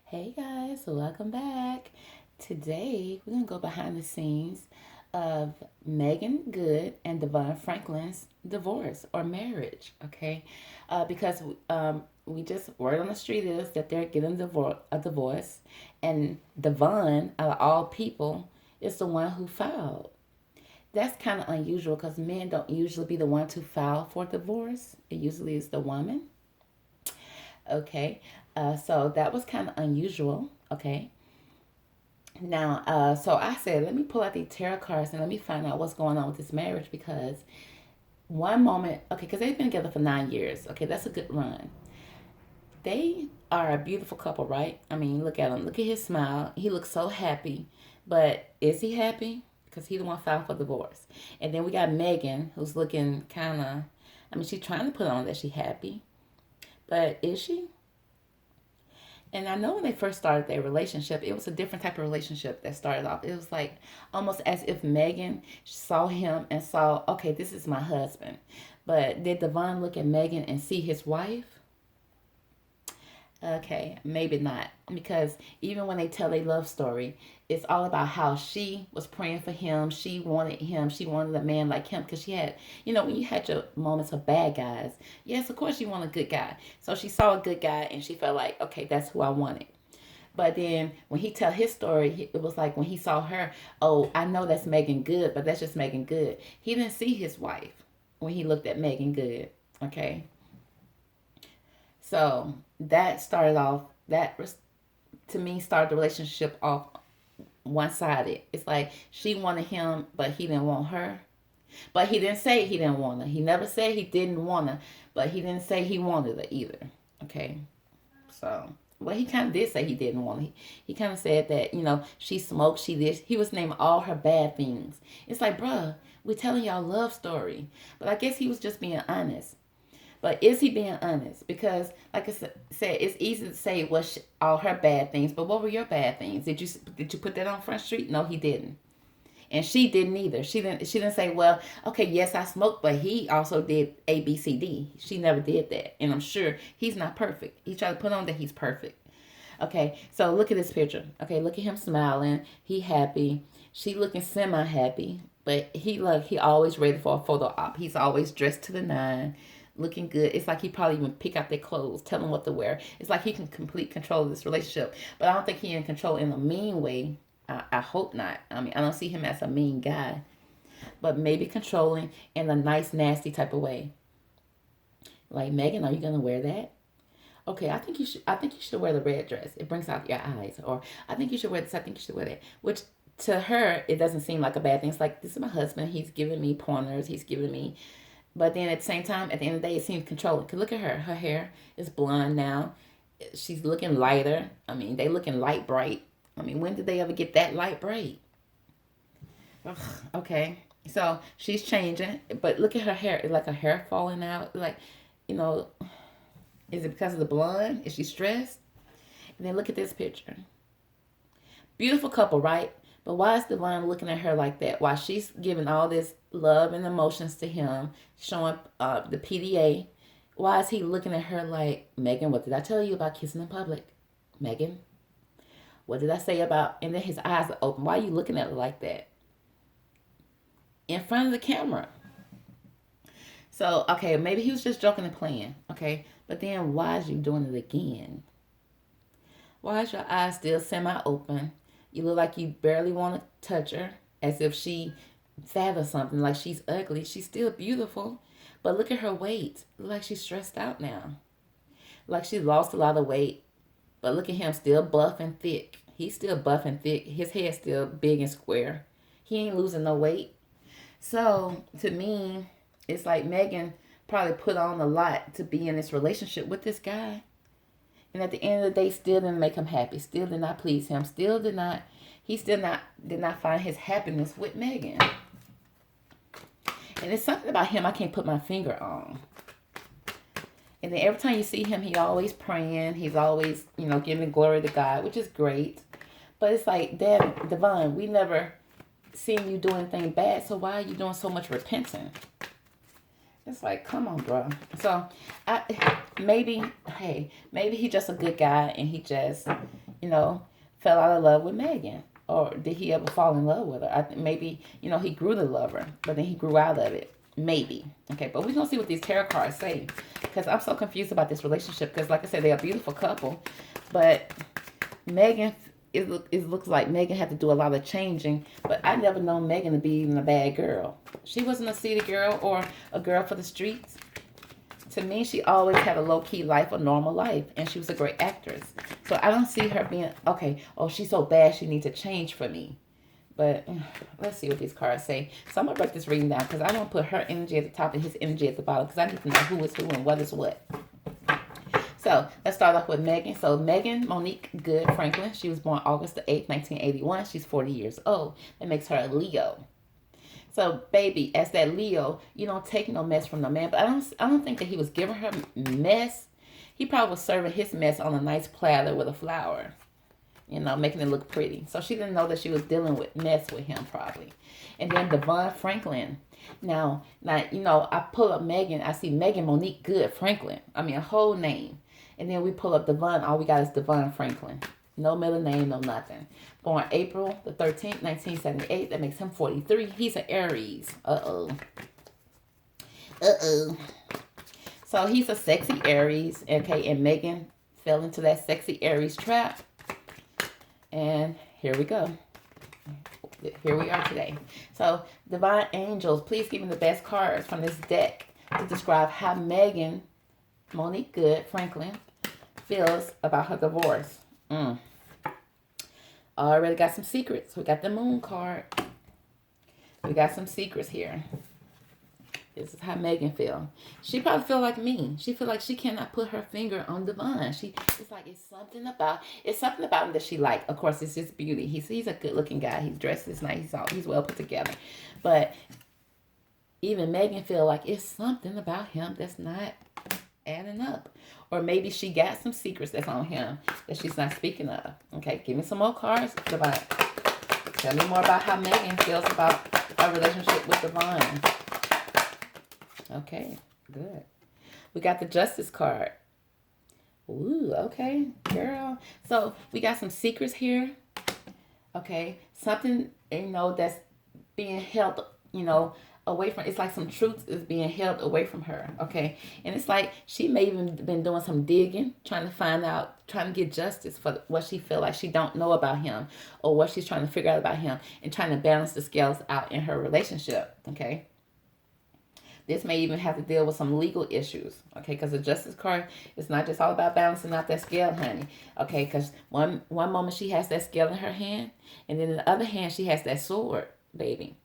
Hey guys, welcome back. Today we're gonna go behind the scenes of Meagan Good and Devon Franklin's divorce or marriage. Okay, because we just word on the street is that they're getting a divorce, and Devon, out of all people, is the one who filed. That's kind of unusual because men don't usually be the one to file for divorce. It usually is the woman. Okay, so that was kind of unusual. Okay, now, so I said, let me pull out these tarot cards and let me find out what's going on with this marriage because one moment, okay, because they've been together for 9 years. Okay, that's a good run. They are a beautiful couple, right? I mean, look at him. Look at his smile. He looks so happy. But is he happy? Because he the one filed for divorce. And then we got Megan, who's looking kind of, I mean, she's trying to put on that she's happy. But is she? And I know when they first started their relationship, it was a different type of relationship that started off. It was like almost as if Megan saw him and saw, okay, this is my husband. But did Devon look at Megan and see his wife? Okay, maybe not. Because even when they tell a love story, it's all about how she was praying for him. She wanted him. She wanted a man like him because she had, when you had your moments of bad guys, yes, of course you want a good guy. So she saw a good guy and she felt like, okay, that's who I wanted. But then when he tell his story, it was like when he saw her, oh, I know that's Meagan Good, but that's just Meagan Good. He didn't see his wife when he looked at Meagan Good. Okay. So that started off, that was, to me, started the relationship off one sided. It's like she wanted him, but he didn't want her. But he didn't say he didn't want her. He never said he didn't want her, but he didn't say he wanted her either. Okay. So, well, he kind of did say he didn't want her. He kind of said that, she smoked, she did. He was naming all her bad things. It's like, bruh, we're telling y'all a love story. But I guess he was just being honest. But is he being honest? Because, like I said, it's easy to say what's all her bad things. But what were your bad things? Did you put that on Front Street? No, he didn't, and she didn't either. She didn't say, well, okay, yes, I smoked, but he also did A, B, C, D. She never did that, and I'm sure he's not perfect. He tried to put on that he's perfect. Okay, so look at this picture. Okay, look at him smiling. He happy. She looking semi happy, but he always ready for a photo op. He's always dressed to the nine, looking good. It's like he probably even pick out their clothes, tell them what to wear. It's like he can complete control of this relationship. But I don't think he in control in a mean way. I hope not. I mean, I don't see him as a mean guy, but maybe controlling in a nice, nasty type of way. Like, Megan, are you gonna wear that? Okay, I think you should. I think you should wear the red dress. It brings out your eyes. Or I think you should wear this. I think you should wear that. Which to her, it doesn't seem like a bad thing. It's like, this is my husband. He's giving me pointers. He's giving me. But then at the same time, at the end of the day, it seems controlling. Cause look at her. Her hair is blonde now. She's looking lighter. I mean, they looking light bright. I mean, when did they ever get that light bright? Ugh, okay. So she's changing, but look at her hair. It's like her hair falling out. Like, you know, is it because of the blonde? Is she stressed? And then look at this picture. Beautiful couple, right? But why is Devon looking at her like that? While she's giving all this love and emotions to him, showing the PDA, why is he looking at her like, Megan, what did I tell you about kissing in public? Megan, what did I say about, and then his eyes are open. Why are you looking at her like that? In front of the camera. So, okay, maybe he was just joking and playing, okay? But then why is you doing it again? Why is your eyes still semi-open? You look like you barely want to touch her, as if she fat or something, like she's ugly. She's still beautiful, but look at her weight. Look like she's stressed out now. Like she lost a lot of weight, but look at him still buff and thick. He's still buff and thick. His head's still big and square. He ain't losing no weight. So to me, it's like Megan probably put on a lot to be in this relationship with this guy. And at the end of the day, still didn't make him happy. Still did not please him. He still not did not find his happiness with Megan. And it's something about him I can't put my finger on. And then every time you see him, he always praying. He's always, giving glory to God, which is great. But it's like, Dad, Devon, we never seen you do anything bad, so why are you doing so much repenting? It's like, come on, bro. So, maybe he's just a good guy, and he just, you know, fell out of love with Megan. Or did he ever fall in love with her? I think maybe, he grew to love her, but then he grew out of it. Maybe. Okay, but we're going to see what these tarot cards say. Because I'm so confused about this relationship. Because like I said, they're a beautiful couple. But Megan, it looks like Megan had to do a lot of changing. But I never known Megan to be even a bad girl. She wasn't a city girl or a girl for the streets. To me, she always had a low-key life, a normal life. And she was a great actress. So I don't see her being, okay, oh, she's so bad she needs to change for me. But let's see what these cards say. So I'm going to break this reading down because I want to put her energy at the top and his energy at the bottom because I need to know who is who and what is what. So let's start off with Meagan. So Meagan Monique Good Franklin. She was born August the 8th, 1981. She's 40 years old. That makes her a Leo. So, baby, as that Leo, you don't take no mess from no man. But I don't think that he was giving her mess. He probably was serving his mess on a nice platter with a flower. Making it look pretty. So she didn't know that she was dealing with mess with him probably. And then Devon Franklin. Now, I pull up Megan. I see Meagan Monique Good Franklin. I mean, a whole name. And then we pull up Devon. All we got is Devon Franklin. No middle name, no nothing. Born April the 13th, 1978. That makes him 43. He's an Aries. Uh-oh. So he's a sexy Aries. Okay, and Megan fell into that sexy Aries trap. And here we go. Here we are today. So, Divine Angels, please give me the best cards from this deck to describe how Meagan Monique Good Franklin feels about her divorce. Already got some secrets. We got the Moon card. We got some secrets here. This is how Megan feel. She probably feel like me. She feel like she cannot put her finger on Devon. It's like it's something about him that she like. Of course, it's his beauty. He's a good looking guy. He's dressed this nice. He's well put together. But even Megan feel like it's something about him that's not adding up. Or maybe she got some secrets that's on him that she's not speaking of. Okay, give me some more cards. Devon. Tell me more about how Megan feels about our relationship with Devon. Okay, good. We got the Justice card. Ooh, okay, girl. So we got some secrets here. Okay, something, that's being held, away from. It's like some truth is being held away from her. Okay, and it's like she may even been doing some digging, trying to get justice for what she feel like she don't know about him or what she's trying to figure out about him and trying to balance the scales out in her relationship. Okay. This may even have to deal with some legal issues, okay? Because the Justice card is not just all about balancing out that scale, honey, okay? Because one moment she has that scale in her hand, and then in the other hand she has that sword, baby.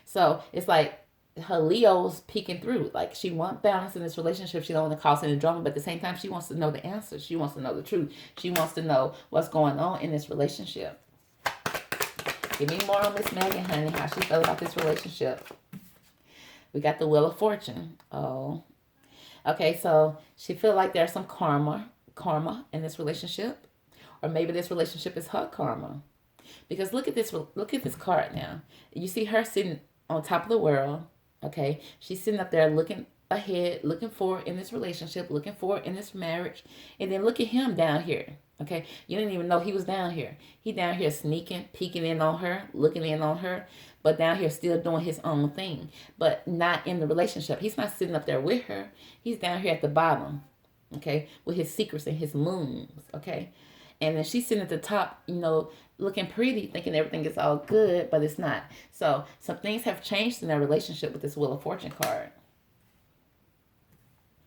So it's like her Leo's peeking through. Like she wants balance in this relationship. She don't want to cause any drama, but at the same time she wants to know the answers. She wants to know the truth. She wants to know what's going on in this relationship. Give me more on Miss Megan, honey, how she felt about this relationship. We got the Wheel of Fortune. Oh. Okay, so she feel like there's some karma in this relationship. Or maybe this relationship is her karma. Because look at this card now. You see her sitting on top of the world. Okay. She's sitting up there looking ahead, looking forward in this relationship, looking forward in this marriage. And then look at him down here. Okay. You didn't even know he was down here. He down here sneaking, peeking in on her, looking in on her. But down here still doing his own thing. But not in the relationship. He's not sitting up there with her. He's down here at the bottom. Okay. With his secrets and his moons. Okay. And then she's sitting at the top, looking pretty, thinking everything is all good, but it's not. So some things have changed in their relationship with this Wheel of Fortune card.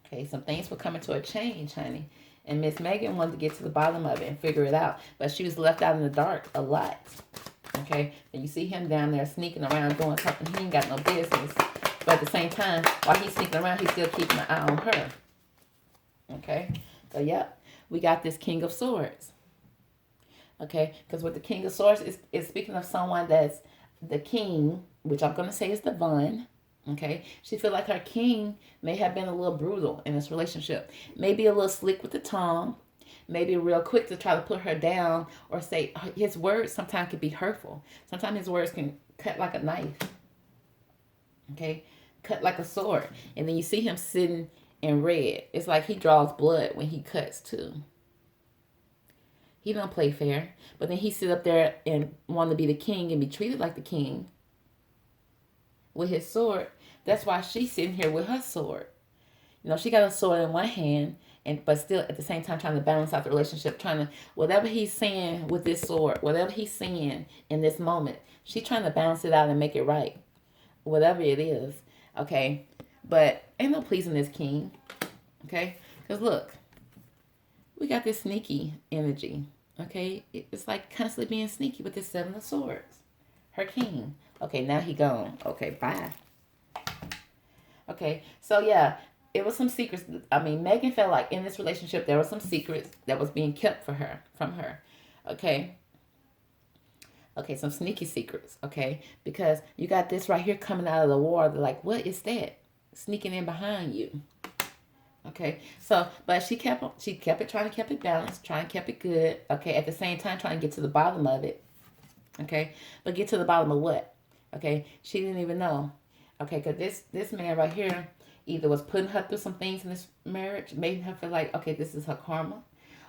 Okay. Some things were coming to a change, honey. And Miss Megan wanted to get to the bottom of it and figure it out. But she was left out in the dark a lot. Okay, and you see him down there sneaking around doing something he ain't got no business. But at the same time, while he's sneaking around, he's still keeping an eye on her. Okay, so yep, we got this King of Swords. Okay, because with the King of Swords, is speaking of someone that's the king, which I'm going to say is Devon. Okay, she feel like her king may have been a little brutal in this relationship. Maybe a little slick with the tongue. Maybe real quick to try to put her down or say his words sometimes can be hurtful. Sometimes his words can cut like a knife. Okay? Cut like a sword. And then you see him sitting in red. It's like he draws blood when he cuts too. He don't play fair. But then he sit up there and want to be the king and be treated like the king with his sword. That's why she's sitting here with her sword. You know, she got a sword in one hand, but still at the same time trying to balance out the relationship, trying to, whatever he's saying with this sword, whatever he's saying in this moment, she's trying to balance it out and make it right, whatever it is. Okay, but ain't no pleasing this king. Okay, because look, we got this sneaky energy. Okay, it's like constantly being sneaky with this Seven of Swords, her king. Okay, now he gone. Okay, bye. Okay, so yeah, it was some secrets. I mean, Meagan felt like in this relationship there were some secrets that was being kept from her. Okay. Okay, some sneaky secrets. Okay, because you got this right here coming out of the water. Like, what is that sneaking in behind you? Okay, so but she kept it, trying to keep it balanced, trying to keep it good. Okay, at the same time trying to get to the bottom of it. Okay, but get to the bottom of what? Okay, she didn't even know. Okay, because this man right here either was putting her through some things in this marriage, making her feel like, okay, this is her karma,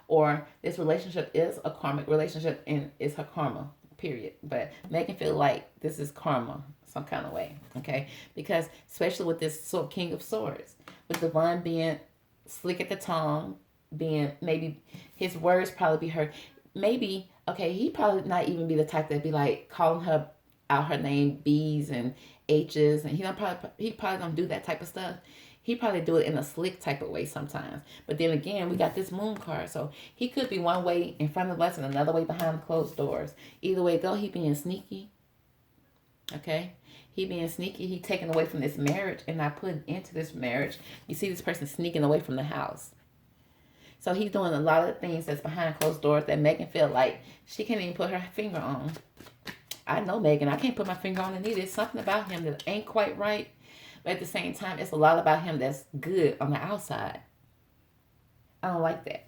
or this relationship is a karmic relationship and it's her karma, period. But Meagan feel like this is karma some kind of way, okay? Because especially with this King of Swords, with Devon being slick at the tongue, being maybe his words probably be heard. Maybe, okay, he probably not even be the type that be like calling her out her name B's and H's, and he probably don't do that type of stuff. He probably do it in a slick type of way sometimes. But then again, we got this moon card, so he could be one way in front of us and another way behind the closed doors. Either way go, he being sneaky. Okay, he being sneaky. He taking away from this marriage and not putting into this marriage. You see this person sneaking away from the house. So he's doing a lot of things that's behind closed doors that Meagan feel like she can't even put her finger on. I know Meagan. I can't put my finger on it either. There's something about him that ain't quite right. But at the same time, it's a lot about him that's good on the outside. I don't like that.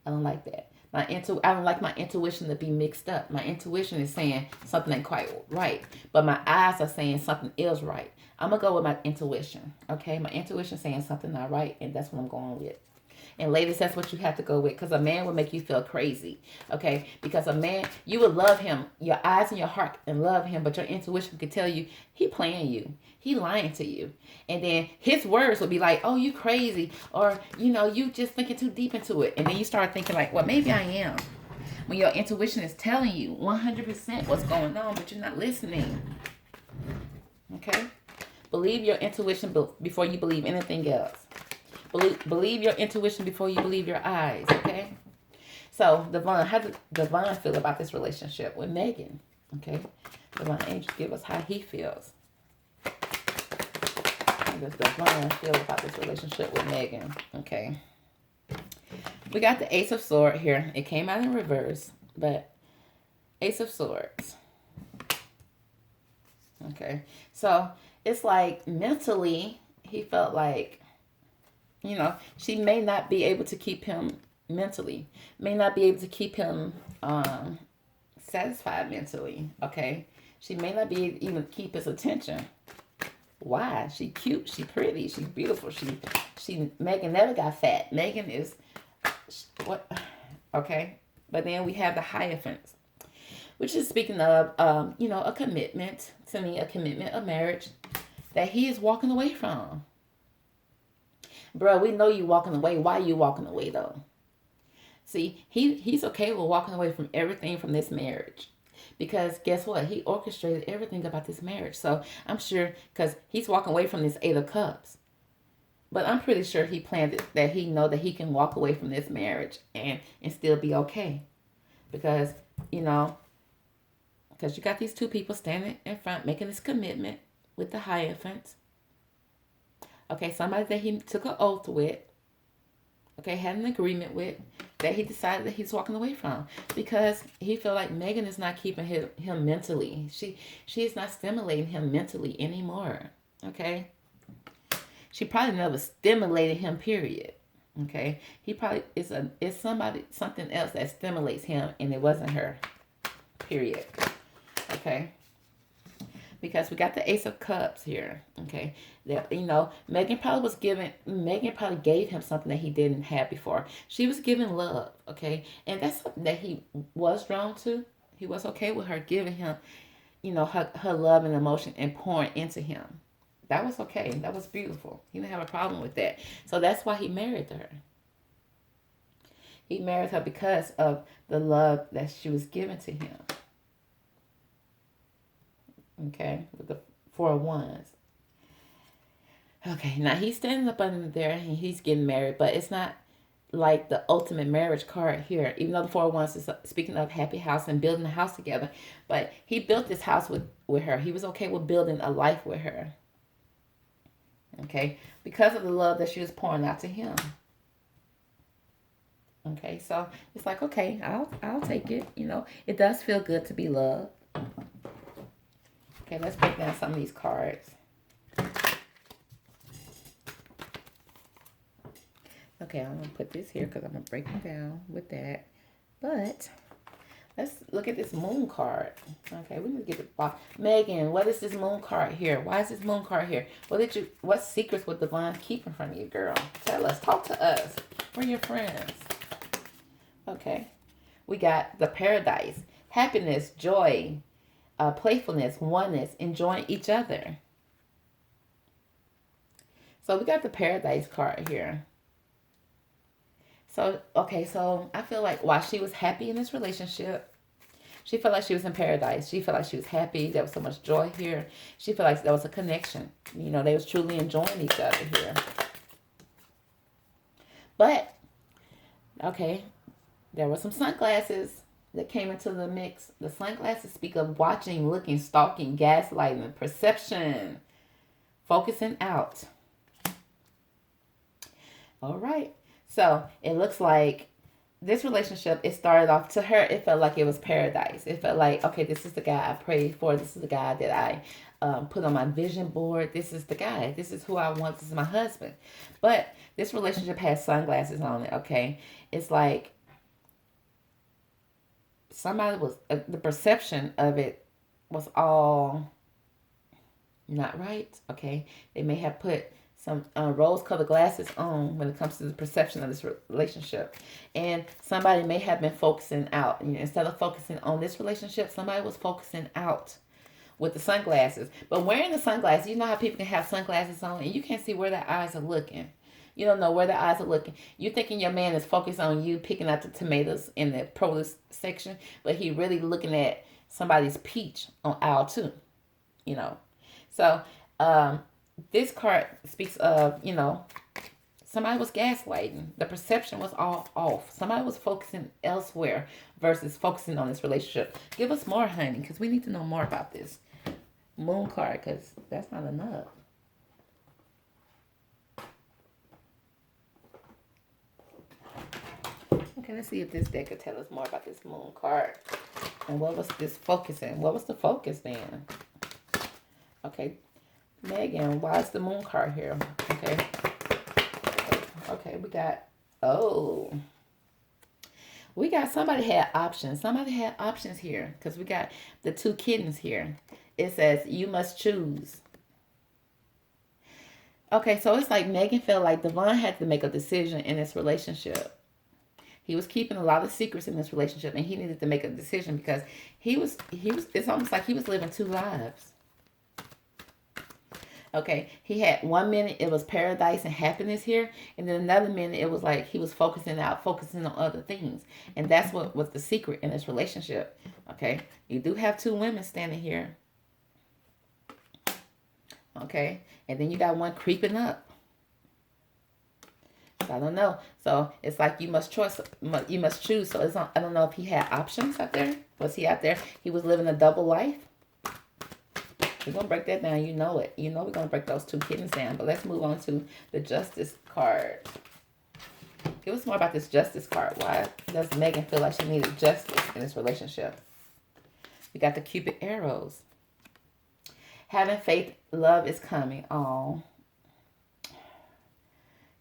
I don't like that. I don't like my intuition to be mixed up. My intuition is saying something ain't quite right. But my eyes are saying something is right. I'm going to go with my intuition. Okay? My intuition saying something not right. And that's what I'm going with. And ladies, that's what you have to go with, because a man will make you feel crazy, okay? Because a man, you will love him, your eyes and your heart, and love him, but your intuition can tell you he playing you, he lying to you, and then his words will be like, "Oh, you crazy," or you just thinking too deep into it, and then you start thinking like, "Well, maybe I am." When your intuition is telling you 100% what's going on, but you're not listening, okay? Believe your intuition before you believe anything else. Believe your intuition before you believe your eyes, okay? So, Devon, how did Devon feel about this relationship with Meagan? Okay? Devon Angel, give us how he feels. How does Devon feel about this relationship with Meagan? Okay. We got the Ace of Swords here. It came out in reverse, but Ace of Swords. Okay. So, it's like mentally, he felt like, she may not be able to keep him mentally, may not be able to keep him satisfied mentally, okay? She may not be able to even keep his attention. Why? She cute, she pretty, she's beautiful. Meagan never got fat. Meagan is, what? Okay? But then we have the Hierophant, which is speaking of, a commitment, to me, a commitment, a marriage that he is walking away from. Bro, we know you walking away. Why are you walking away, though? See, he's okay with walking away from everything from this marriage. Because guess what? He orchestrated everything about this marriage. So I'm sure, because he's walking away from this Eight of Cups. But I'm pretty sure he planned it, that he know that he can walk away from this marriage and still be okay. Because, because you got these two people standing in front, making this commitment with the Hierophant. Okay, somebody that he took an oath with, okay, had an agreement with, that he decided that he's walking away from. Because he felt like Meagan is not keeping him mentally. She is not stimulating him mentally anymore, okay? She probably never stimulated him, period, okay? He probably, it's something else that stimulates him, and it wasn't her, period, okay? because we got the Ace of Cups here. Okay, that Meagan probably gave him something that he didn't have before. She was giving love. Okay, and that's something that he was drawn to. He was okay with her giving him, her love and emotion and pouring into him. That was okay. That was beautiful. He didn't have a problem with that. So that's why he married her. He married her because of the love that she was given to him. Okay, with the 4 of Wands. Okay, now he's standing up under there and he's getting married, but it's not like the ultimate marriage card here. Even though the 4 of Wands is speaking of happy house and building a house together, but he built this house with her. He was okay with building a life with her. Okay, because of the love that she was pouring out to him. Okay, so it's like, okay, I'll take it. It does feel good to be loved. Okay, let's break down some of these cards. Okay, I'm going to put this here because I'm going to break them down with that. But let's look at this moon card. Okay, we need to get the box. Meagan, what is this moon card here? Why is this moon card here? What secrets would Devon keeping from you, girl? Tell us. Talk to us. We're your friends. Okay, we got the paradise. Happiness, joy, playfulness, oneness, enjoying each other. So we got the paradise card here. So, okay, so I feel like while she was happy in this relationship, she felt like she was in paradise. She felt like she was happy. There was so much joy here. She felt like there was a connection. They was truly enjoying each other here. But, okay, there were some sunglasses that came into the mix. The sunglasses speak of watching, looking, stalking, gaslighting, perception, focusing out. All right. So it looks like this relationship, it started off, to her, it felt like it was paradise. It felt like, okay, this is the guy I prayed for. This is the guy that I put on my vision board. This is the guy. This is who I want. This is my husband. But this relationship has sunglasses on it, okay? It's like somebody was, the perception of it was all not right, okay? They may have put some rose-colored glasses on when it comes to the perception of this relationship. And somebody may have been focusing out. Instead of focusing on this relationship, somebody was focusing out with the sunglasses. But wearing the sunglasses, you know how people can have sunglasses on and you can't see where their eyes are looking. You don't know where their eyes are looking. You're thinking your man is focused on you picking out the tomatoes in the produce section, but he really looking at somebody's peach on aisle 2. So, this card speaks of, somebody was gaslighting. The perception was all off. Somebody was focusing elsewhere versus focusing on this relationship. Give us more, honey, because we need to know more about this moon card, because that's not enough. Okay, let's see if this deck could tell us more about this moon card. And what was this focusing? What was the focus then? Okay. Meagan, why is the moon card here? Okay, we got somebody had options. Somebody had options here because we got the 2 kittens here. It says, you must choose. Okay, so it's like Meagan felt like Devon had to make a decision in this relationship. He was keeping a lot of secrets in this relationship and he needed to make a decision because it's almost like he was living 2 lives. Okay, he had 1 minute it was paradise and happiness here, and then another minute it was like he was focusing on other things, and that's what was the secret in this relationship. Okay, you do have 2 women standing here. Okay, and then you got one creeping up. So I don't know. So it's like you must choose. So I don't know if he had options out there. Was he out there? He was living a double life. We're going to break that down. You know it. We're going to break those 2 kittens down. But let's move on to the Justice card. Give us more about this Justice card. Why does Meagan feel like she needed justice in this relationship? We got the Cupid arrows. Having faith, love is coming. Oh.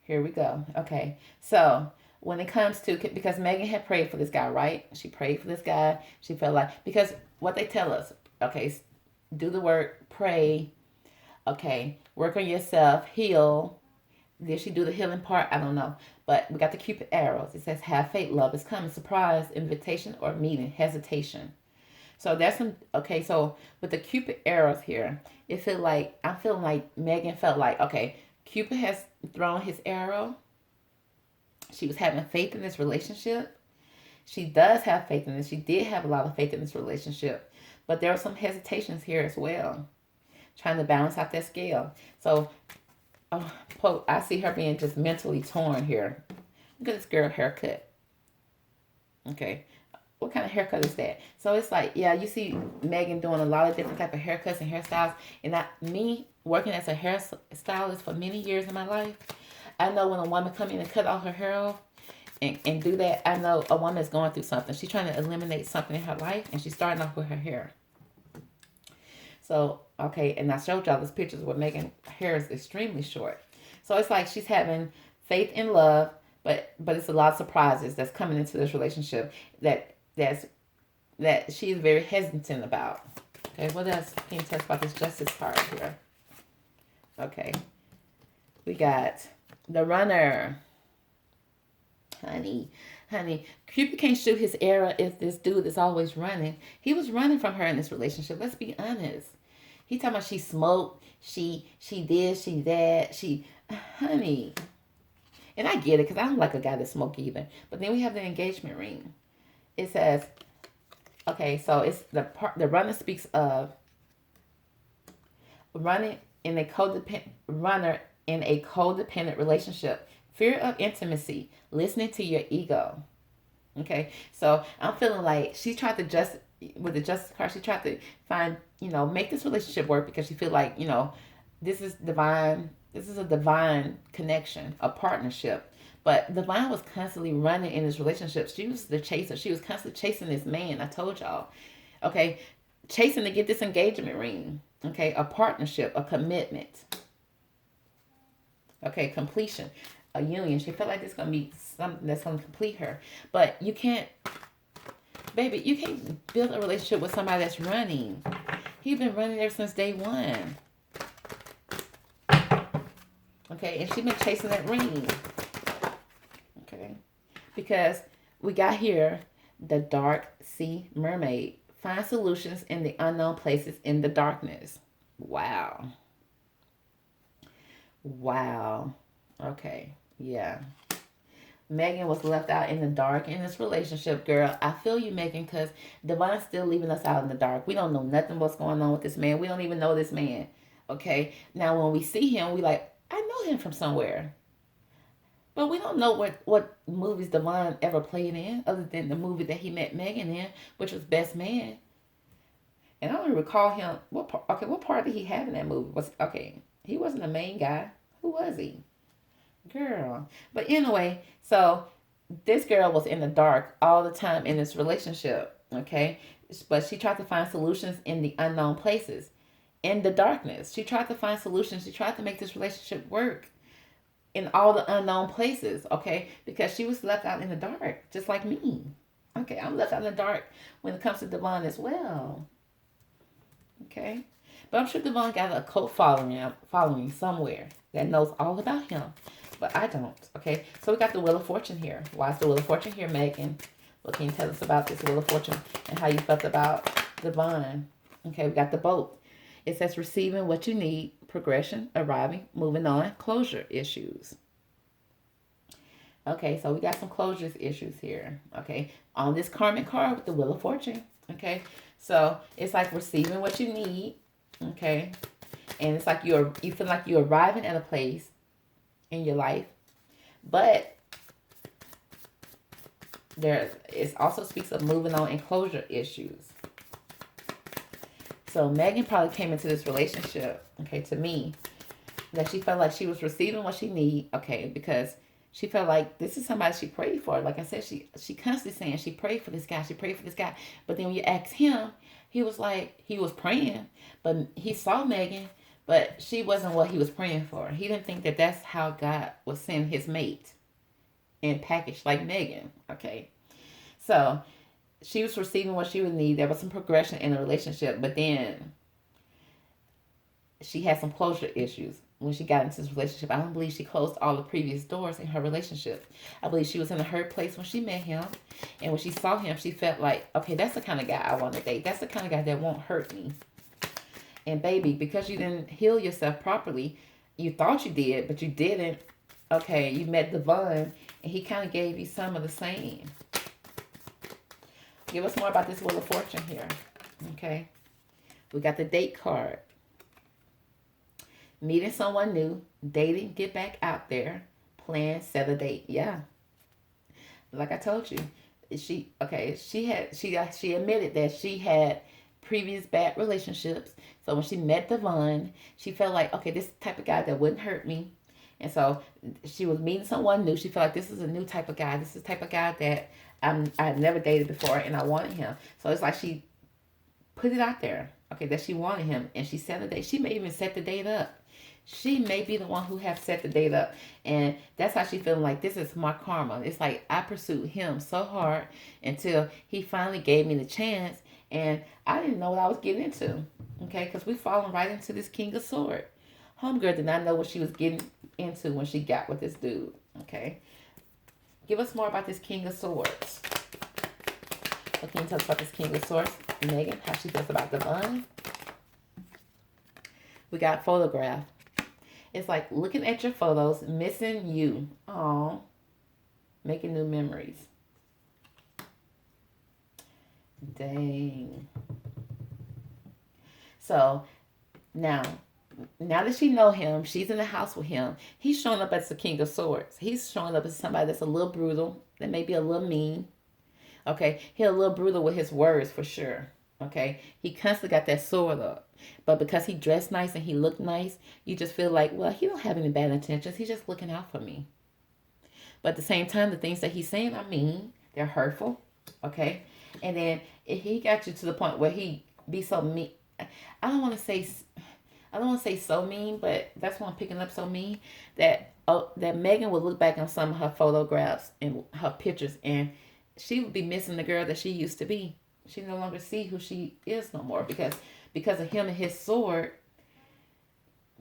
Here we go. Okay. So when it comes to, because Meagan had prayed for this guy, right? She prayed for this guy. She felt like, because what they tell us, okay, do the work, pray, okay, work on yourself, heal. Did she do the healing part? I don't know. But we got the Cupid arrows. It says, have faith, love is coming, surprise, invitation, or meeting, hesitation. So that's some, okay, so with the Cupid arrows here, it feel like, I'm feeling like Megan felt like, okay, Cupid has thrown his arrow. She was having faith in this relationship. She does have faith in this. She did have a lot of faith in this relationship. But there are some hesitations here as well, trying to balance out that scale. So I see her being just mentally torn here. Look at this girl haircut. Okay. What kind of haircut is that? So it's like, yeah, you see Megan doing a lot of different type of haircuts and hairstyles. And me working as a hairstylist for many years in my life, I know when a woman come in and cut all her hair off and do that, I know a woman is going through something. She's trying to eliminate something in her life, and she's starting off with her hair. So, okay, and I showed y'all these pictures where Megan's hair is extremely short. So it's like she's having faith in love, but it's a lot of surprises that's coming into this relationship that she's very hesitant about. Okay, what else can you tell us about this justice card here? Okay, we got the runner. Honey, Cupid can't shoot his arrow if this dude is always running. He was running from her in this relationship. Let's be honest. He talking about she smoked, she this, she that, honey. And I get it because I don't like a guy that smoke either. But then we have the engagement ring. It says, okay, so it's the runner speaks of runner in a codependent relationship, fear of intimacy, listening to your ego. Okay, so I'm feeling like she tried to with the justice card, she tried to find, make this relationship work because she feel like, this is divine. This is a divine connection, a partnership. But Divine was constantly running in this relationship. She was the chaser. She was constantly chasing this man. I told y'all. Okay, chasing to get this engagement ring. Okay, a partnership, a commitment. Okay, completion, a union. She felt like this is going to be something that's going to complete her. But you can't, baby, you can't build a relationship with somebody that's running. He's been running ever since day one. Okay, and she's been chasing that ring. Okay, because we got here the dark sea mermaid. Find solutions in the unknown places in the darkness. Wow. Okay, yeah. Megan was left out in the dark in this relationship, girl. I feel you, Megan, because Divine's still leaving us out in the dark. We don't know nothing what's going on with this man. We don't even know this man. Okay, now when we see him, we like, I know him from somewhere. But we don't know what movies Divine ever played in, other than the movie that he met Megan in, which was Best Man. And I don't recall him. What part did he have in that movie? He wasn't the main guy. Who was he? Girl. But anyway, so this girl was in the dark all the time in this relationship. Okay, but she tried to find solutions in the unknown places, in the darkness. She tried to find solutions. She tried to make this relationship work in all the unknown places, okay? Because she was left out in the dark, just like me. Okay, I'm left out in the dark when it comes to Devon as well. Okay? But I'm sure Devon got a cult following somewhere that knows all about him. But I don't, okay? So we got the Wheel of Fortune here. Why is the Wheel of Fortune here, Megan? What can you tell us about this Wheel of Fortune and how you felt about Devon? Okay, we got the Boat. It says receiving what you need, progression, arriving, moving on, closure issues. Okay, so we got some closures issues here. Okay, on this karmic card with the Wheel of Fortune. Okay, so it's like receiving what you need. Okay, and it's like you feel like you're arriving at a place in your life, but it also speaks of moving on and closure issues. So Megan probably came into this relationship, okay, to me, that she felt like she was receiving what she need, okay, because she felt like this is somebody she prayed for. Like I said, she constantly saying she prayed for this guy, But then when you ask him, he was like, he was praying, but he saw Megan, but she wasn't what he was praying for. He didn't think that that's how God would send his mate and packaged like Megan, okay? So she was receiving what she would need. There was some progression in the relationship, but then she had some closure issues when she got into this relationship. I don't believe she closed all the previous doors in her relationship. I believe she was in a hurt place when she met him. And when she saw him, she felt like, okay, that's the kind of guy I want to date. That's the kind of guy that won't hurt me. And baby, because you didn't heal yourself properly, you thought you did, but you didn't. Okay, you met Devon, and he kind of gave you some of the same. Give us more about this Wheel of Fortune here. Okay. We got the date card. Meeting someone new, dating, get back out there, plan, set a date. Yeah. Like I told you, she admitted that she had previous bad relationships. So when she met Devon, she felt like, okay, this type of guy that wouldn't hurt me. And so she was meeting someone new. She felt like this is a new type of guy. This is the type of guy that I had never dated before, and I wanted him. So it's like she put it out there, okay, that she wanted him, and she set a date. She may even set the date up. She may be the one who have set the date up, and that's how she feeling like this is my karma. It's like I pursued him so hard until he finally gave me the chance, and I didn't know what I was getting into, okay, because we falling right into this King of Swords. Homegirl did not know what she was getting into when she got with this dude, okay. Give us more about this King of Swords. What can you tell us about this King of Swords? Meagan, how she feels about Devon. We got photograph. It's like looking at your photos, missing you. Aww. Making new memories. Dang. So, now that she know him, she's in the house with him. He's showing up as the King of Swords. He's showing up as somebody that's a little brutal, that may be a little mean. Okay, he's a little brutal with his words for sure. Okay, he constantly got that sword up, but because he dressed nice and he looked nice, you just feel like, well, he don't have any bad intentions. He's just looking out for me. But at the same time, the things that he's saying are mean. They're hurtful. Okay, and then he got you to the point where he be so mean. I don't want to say. I don't want to say so mean, but that's why I'm picking up so mean that that Meagan would look back on some of her photographs and her pictures, and she would be missing the girl that she used to be. She no longer see who she is no more because of him and his sword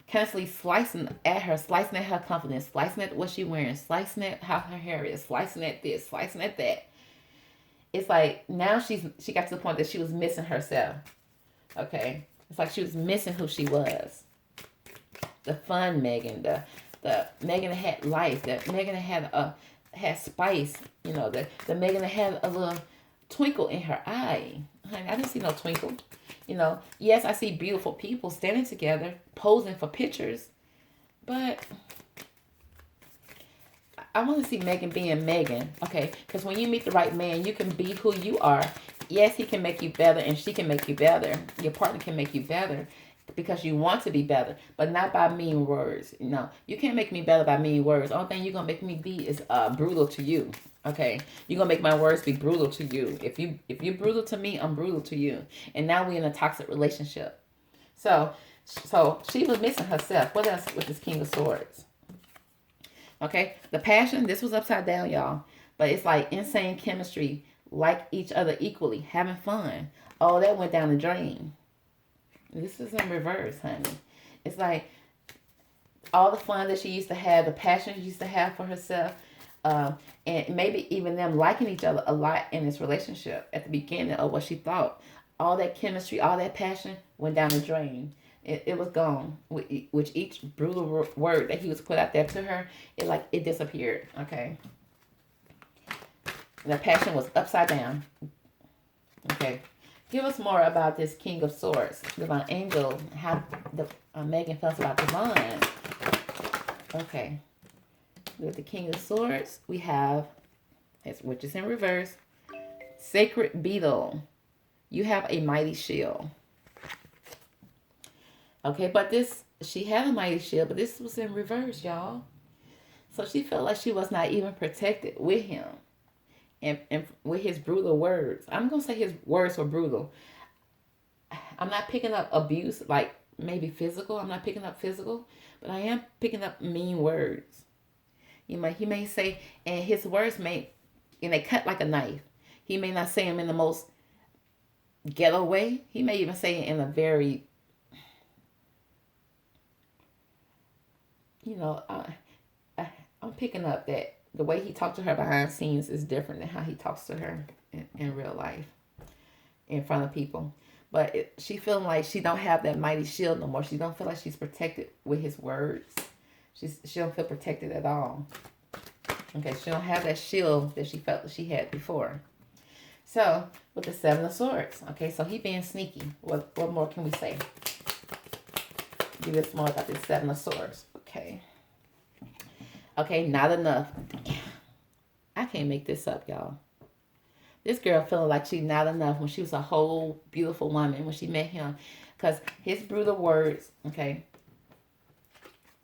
constantly slicing at her, slicing at her confidence, slicing at what she's wearing, slicing at how her hair is, slicing at this, slicing at that. It's like now she got to the point that she was missing herself. Okay, it's like she was missing who she was. The fun Meagan, the Meagan that had life, the Meagan that had spice. You know, the Meagan that had a little twinkle in her eye. Honey, I didn't see no twinkle. You know, yes, I see beautiful people standing together, posing for pictures, but I want to see Meagan being Meagan, okay? Because when you meet the right man, you can be who you are. Yes, he can make you better, and she can make you better. Your partner can make you better because you want to be better, but not by mean words. No, you can't make me better by mean words. The only thing you're gonna make me be is brutal to you. Okay, you're gonna make my words be brutal to you. If you're brutal to me, I'm brutal to you. And now we're in a toxic relationship. So she was missing herself. What else with this King of Swords? Okay, the passion. This was upside down, y'all. But it's like insane chemistry, like each other equally, having fun. Oh, that went down the drain. This is in reverse, honey. It's like all the fun that she used to have, the passion she used to have for herself, and maybe even them liking each other a lot in this relationship at the beginning of what she thought. All that chemistry, all that passion went down the drain. It was gone. With each brutal word that he was put out there to her, it disappeared. Okay. The passion was upside down. Okay. Give us more about this King of Swords, Divine Angel, how Meagan felt about Devon. Okay. With the King of Swords, we have, which is in reverse, Sacred Beetle. You have a mighty shield. Okay, but she had a mighty shield, but this was in reverse, y'all. So she felt like she was not even protected with him. And with his brutal words. I'm going to say his words were brutal. I'm not picking up abuse, like maybe physical. I'm not picking up physical, but I am picking up mean words. He may say, and his words and they cut like a knife. He may not say them in the most ghetto way. He may even say it in a very you know, I'm picking up that the way he talked to her behind the scenes is different than how he talks to her in real life, in front of people. But she feeling like she don't have that mighty shield no more. She don't feel like she's protected with his words. She don't feel protected at all. Okay, she don't have that shield that she felt that she had before. So with the Seven of Swords, okay, so he being sneaky. What more can we say? Give us more about this Seven of Swords. Okay. Okay, not enough. I can't make this up, y'all. This girl feeling like she's not enough when she was a whole beautiful woman when she met him. Because his brutal words, okay.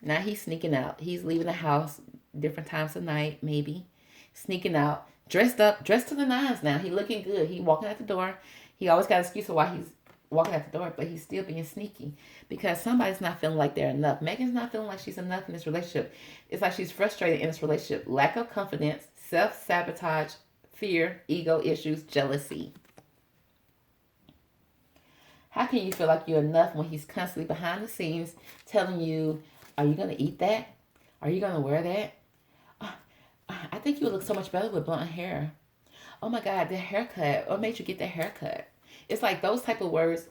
Now he's sneaking out. He's leaving the house different times of night, maybe. Sneaking out. Dressed up, dressed to the nines now. He looking good. He walking out the door. He always got an excuse for why he's walking out the door, but he's still being sneaky because somebody's not feeling like they're enough. Megan's not feeling like she's enough in this relationship. It's like she's frustrated in this relationship. Lack of confidence, self-sabotage, fear, ego issues, jealousy. How can you feel like you're enough when he's constantly behind the scenes telling you, are you going to eat that? Are you going to wear that? I think you would look so much better with blonde hair. Oh my God, that haircut. What made you get that haircut? It's like those type of words,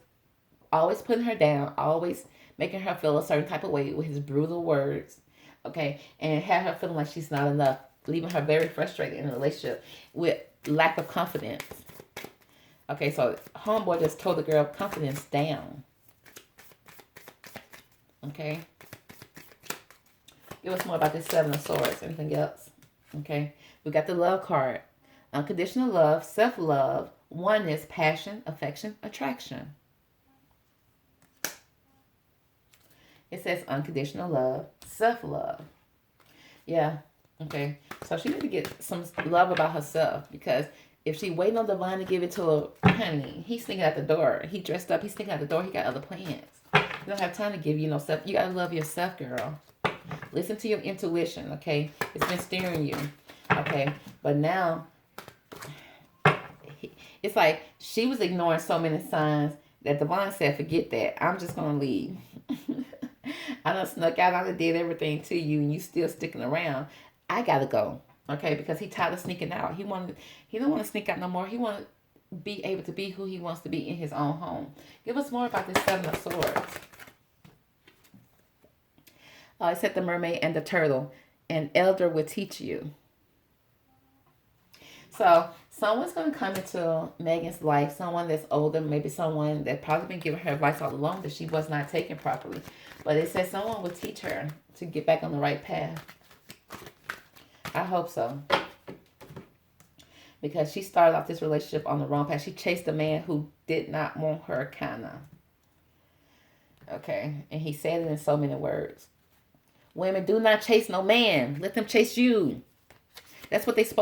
always putting her down, always making her feel a certain type of way with his brutal words, okay? And have her feeling like she's not enough, leaving her very frustrated in a relationship with lack of confidence. Okay, so homeboy just told the girl confidence down. Okay? Give us more about this Seven of Swords. Anything else? Okay? We got the love card. Unconditional love, self-love, oneness, passion, affection, attraction. It says unconditional love, self-love. Yeah. Okay. So she need to get some love about herself because if she waiting on Divine to give it to her, honey, he's sneaking out the door. He dressed up. He's sneaking out the door. He got other plans. You don't have time to give you no self. You gotta love yourself, girl. Listen to your intuition. Okay. It's been steering you. Okay. But now, it's like she was ignoring so many signs that Devon said, forget that. I'm just going to leave. I done snuck out. I done did everything to you and you still sticking around. I got to go. Okay, because he tired of sneaking out. He don't want to sneak out no more. He want to be able to be who he wants to be in his own home. Give us more about this Seven of Swords. It said the mermaid and the turtle. An elder will teach you. So someone's going to come into Megan's life, someone that's older, maybe someone that probably been giving her advice all along that she was not taking properly. But it says someone will teach her to get back on the right path. I hope so. Because she started off this relationship on the wrong path. She chased a man who did not want her, kind of. Okay. And he said it in so many words. Women, do not chase no man. Let them chase you. That's what they supposed